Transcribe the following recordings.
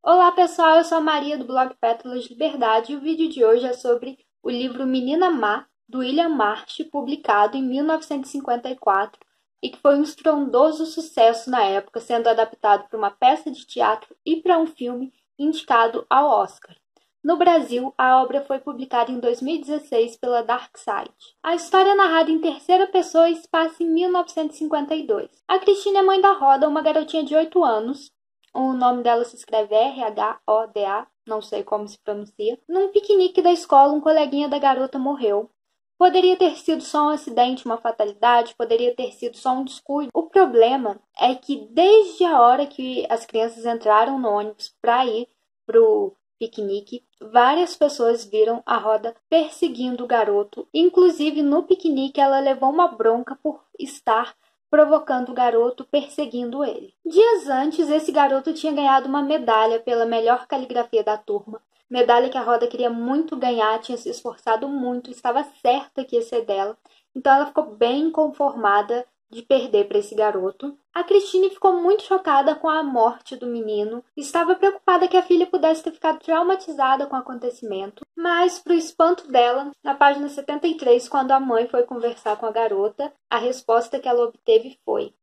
Olá pessoal, eu sou a Maria do blog Pétalas de Liberdade e o vídeo de hoje é sobre o livro Menina Má, do William Marsh, publicado em 1954 e que foi um estrondoso sucesso na época, sendo adaptado para uma peça de teatro e para um filme indicado ao Oscar. No Brasil, a obra foi publicada em 2016 pela Dark Side. A história é narrada em terceira pessoa e se passa em 1952. A Cristina é mãe da Rhoda, uma garotinha de 8 anos. O nome dela se escreve R-H-O-D-A, não sei como se pronuncia. Num piquenique da escola, um coleguinha da garota morreu. Poderia ter sido só um acidente, uma fatalidade, poderia ter sido só um descuido. O problema é que desde a hora que as crianças entraram no ônibus para ir pro piquenique, várias pessoas viram a Rhoda perseguindo o garoto. Inclusive, no piquenique, ela levou uma bronca por estar provocando o garoto, perseguindo ele. Dias antes, esse garoto tinha ganhado uma medalha pela melhor caligrafia da turma. Medalha que a Rhoda queria muito ganhar, tinha se esforçado muito, estava certa que ia ser dela. Então ela ficou bem conformada de perder para esse garoto. A Christine ficou muito chocada com a morte do menino. Estava preocupada que a filha pudesse ter ficado traumatizada com o acontecimento. Mas, para o espanto dela, na página 73, quando a mãe foi conversar com a garota, a resposta que ela obteve foi: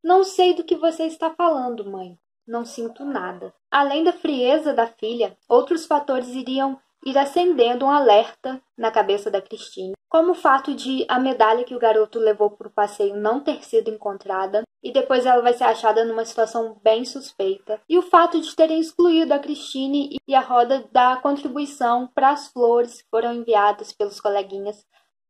"Não sei do que você está falando, mãe. Não sinto nada." Além da frieza da filha, outros fatores iriam ir acendendo um alerta na cabeça da Christine, como o fato de a medalha que o garoto levou para o passeio não ter sido encontrada, e depois ela vai ser achada numa situação bem suspeita, e o fato de terem excluído a Christine e a Rhoda da contribuição para as flores que foram enviadas pelos coleguinhas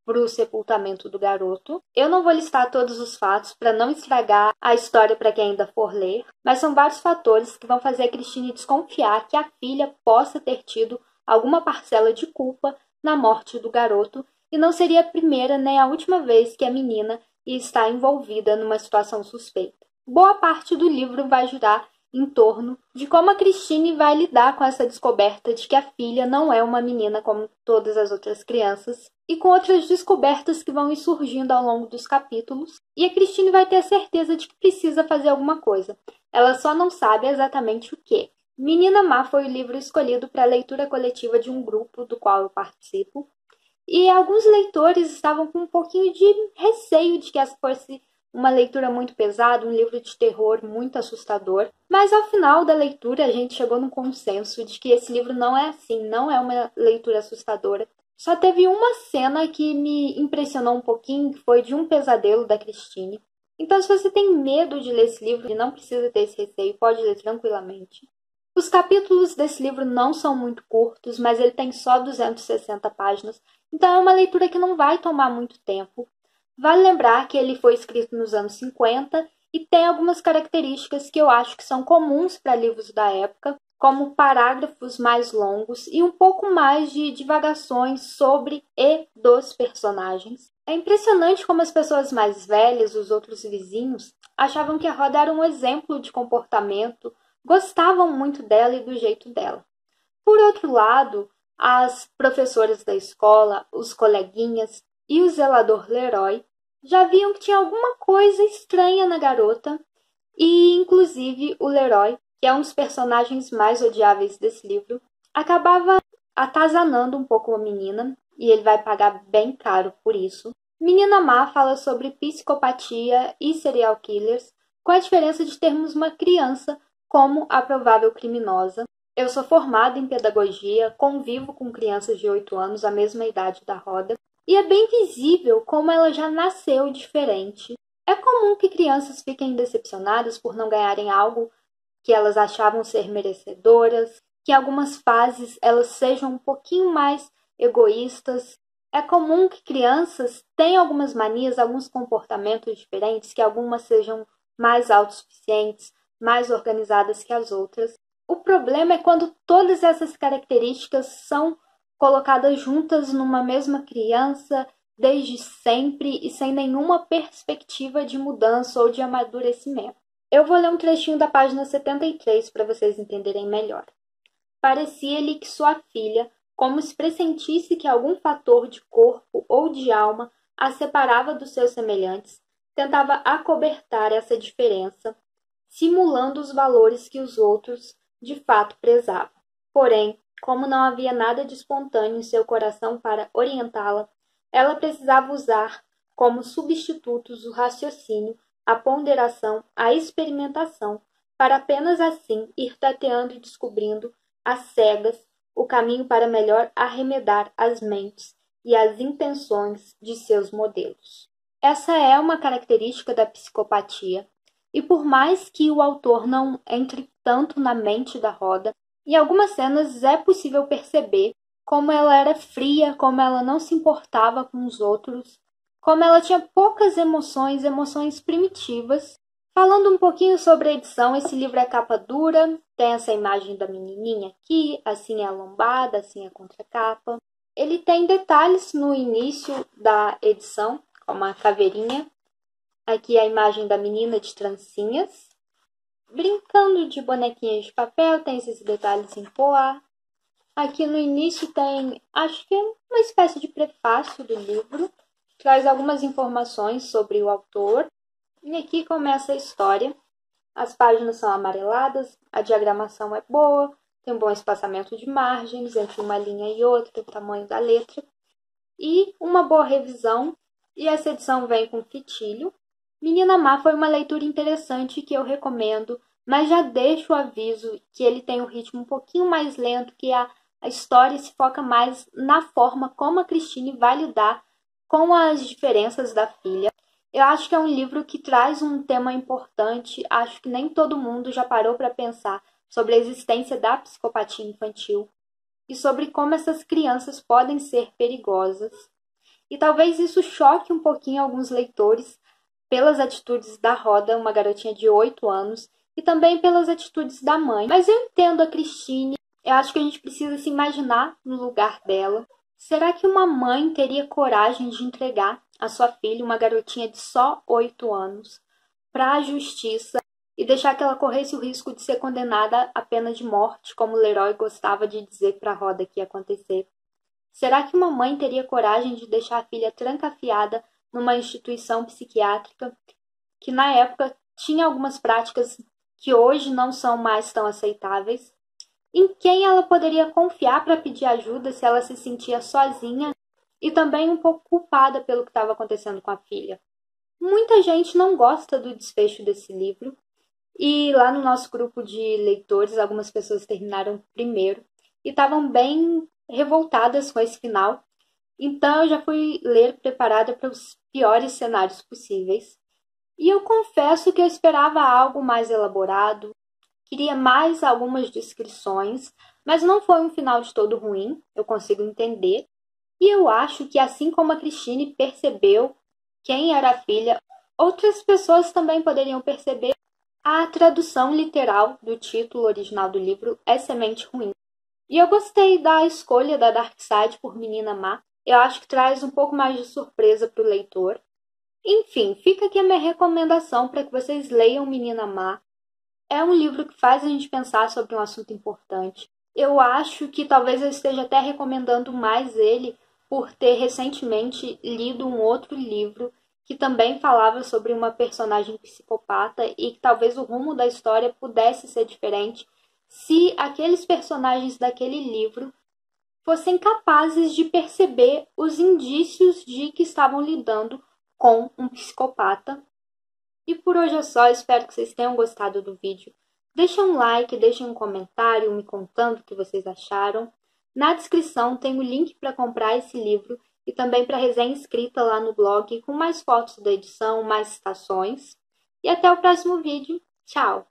para o sepultamento do garoto. Eu não vou listar todos os fatos para não estragar a história para quem ainda for ler, mas são vários fatores que vão fazer a Christine desconfiar que a filha possa ter tido alguma parcela de culpa na morte do garoto, e não seria a primeira nem a última vez que a menina está envolvida numa situação suspeita. Boa parte do livro vai girar em torno de como a Christine vai lidar com essa descoberta de que a filha não é uma menina como todas as outras crianças, e com outras descobertas que vão ir surgindo ao longo dos capítulos, e a Christine vai ter a certeza de que precisa fazer alguma coisa. Ela só não sabe exatamente o que. Menina Má foi o livro escolhido para a leitura coletiva de um grupo do qual eu participo, e alguns leitores estavam com um pouquinho de receio de que essa fosse uma leitura muito pesada, um livro de terror muito assustador. Mas ao final da leitura a gente chegou num consenso de que esse livro não é assim, não é uma leitura assustadora. Só teve uma cena que me impressionou um pouquinho, que foi de um pesadelo da Christine. Então, se você tem medo de ler esse livro, não precisa ter esse receio, pode ler tranquilamente. Os capítulos desse livro não são muito curtos, mas ele tem só 260 páginas, então é uma leitura que não vai tomar muito tempo. Vale lembrar que ele foi escrito nos anos 50 e tem algumas características que eu acho que são comuns para livros da época, como parágrafos mais longos e um pouco mais de divagações sobre e dos personagens. É impressionante como as pessoas mais velhas, os outros vizinhos, achavam que a Rhoda era um exemplo de comportamento, gostavam muito dela e do jeito dela. Por outro lado, as professoras da escola, os coleguinhas e o zelador Leroy já viam que tinha alguma coisa estranha na garota, e inclusive o Leroy, que é um dos personagens mais odiáveis desse livro, acabava atazanando um pouco a menina, e ele vai pagar bem caro por isso. Menina Má fala sobre psicopatia e serial killers, com a diferença de termos uma criança como a provável criminosa. Eu sou formada em pedagogia, convivo com crianças de 8 anos, a mesma idade da Rhoda, e é bem visível como ela já nasceu diferente. É comum que crianças fiquem decepcionadas por não ganharem algo que elas achavam ser merecedoras, que em algumas fases elas sejam um pouquinho mais egoístas. É comum que crianças tenham algumas manias, alguns comportamentos diferentes, que algumas sejam mais autossuficientes, mais organizadas que as outras. O problema é quando todas essas características são colocadas juntas numa mesma criança desde sempre e sem nenhuma perspectiva de mudança ou de amadurecimento. Eu vou ler um trechinho da página 73 para vocês entenderem melhor. Parecia-lhe que sua filha, como se pressentisse que algum fator de corpo ou de alma a separava dos seus semelhantes, tentava acobertar essa diferença, simulando os valores que os outros de fato prezava. Porém, como não havia nada de espontâneo em seu coração para orientá-la, ela precisava usar como substitutos o raciocínio, a ponderação, a experimentação, para apenas assim ir tateando e descobrindo, às cegas, o caminho para melhor arremedar as mentes e as intenções de seus modelos. Essa é uma característica da psicopatia, e por mais que o autor não entre tanto na mente da Rhoda, em algumas cenas é possível perceber como ela era fria, como ela não se importava com os outros, como ela tinha poucas emoções, emoções primitivas. Falando um pouquinho sobre a edição, esse livro é capa dura, tem essa imagem da menininha aqui, assim é a lombada, assim é a contracapa. Ele tem detalhes no início da edição, como a caveirinha. Aqui a imagem da menina de trancinhas, brincando de bonequinhas de papel, tem esses detalhes em poá. Aqui no início tem, acho que é uma espécie de prefácio do livro, traz algumas informações sobre o autor. E aqui começa a história. As páginas são amareladas, a diagramação é boa, tem um bom espaçamento de margens entre uma linha e outra, o tamanho da letra, e uma boa revisão. E essa edição vem com fitilho. Menina Má foi uma leitura interessante que eu recomendo, mas já deixo o aviso que ele tem um ritmo um pouquinho mais lento, que a história se foca mais na forma como a Christine vai lidar com as diferenças da filha. Eu acho que é um livro que traz um tema importante, acho que nem todo mundo já parou para pensar sobre a existência da psicopatia infantil e sobre como essas crianças podem ser perigosas. E talvez isso choque um pouquinho alguns leitores pelas atitudes da Rhoda, uma garotinha de 8 anos, e também pelas atitudes da mãe. Mas eu entendo a Christine, eu acho que a gente precisa se imaginar no lugar dela. Será que uma mãe teria coragem de entregar a sua filha, uma garotinha de só 8 anos, para a justiça e deixar que ela corresse o risco de ser condenada à pena de morte, como Leroy gostava de dizer para a Rhoda que ia acontecer? Será que uma mãe teria coragem de deixar a filha trancafiada numa instituição psiquiátrica que na época tinha algumas práticas que hoje não são mais tão aceitáveis? Em quem ela poderia confiar para pedir ajuda se ela se sentia sozinha e também um pouco culpada pelo que estava acontecendo com a filha? Muita gente não gosta do desfecho desse livro, e lá no nosso grupo de leitores, algumas pessoas terminaram primeiro e estavam bem revoltadas com esse final. Então eu já fui ler preparada para os piores cenários possíveis. E eu confesso que eu esperava algo mais elaborado, queria mais algumas descrições, mas não foi um final de todo ruim, eu consigo entender. E eu acho que assim como a Christine percebeu quem era a filha, outras pessoas também poderiam perceber. A tradução literal do título original do livro é Semente Ruim. E eu gostei da escolha da Darkseid por Menina Má. Eu acho que traz um pouco mais de surpresa para o leitor. Enfim, fica aqui a minha recomendação para que vocês leiam Menina Má. É um livro que faz a gente pensar sobre um assunto importante. Eu acho que talvez eu esteja até recomendando mais ele por ter recentemente lido um outro livro que também falava sobre uma personagem psicopata e que talvez o rumo da história pudesse ser diferente se aqueles personagens daquele livro fossem capazes de perceber os indícios de que estavam lidando com um psicopata. E por hoje é só, espero que vocês tenham gostado do vídeo. Deixem um like, deixem um comentário me contando o que vocês acharam. Na descrição tem o link para comprar esse livro e também para a resenha escrita lá no blog com mais fotos da edição, mais citações. E até o próximo vídeo. Tchau!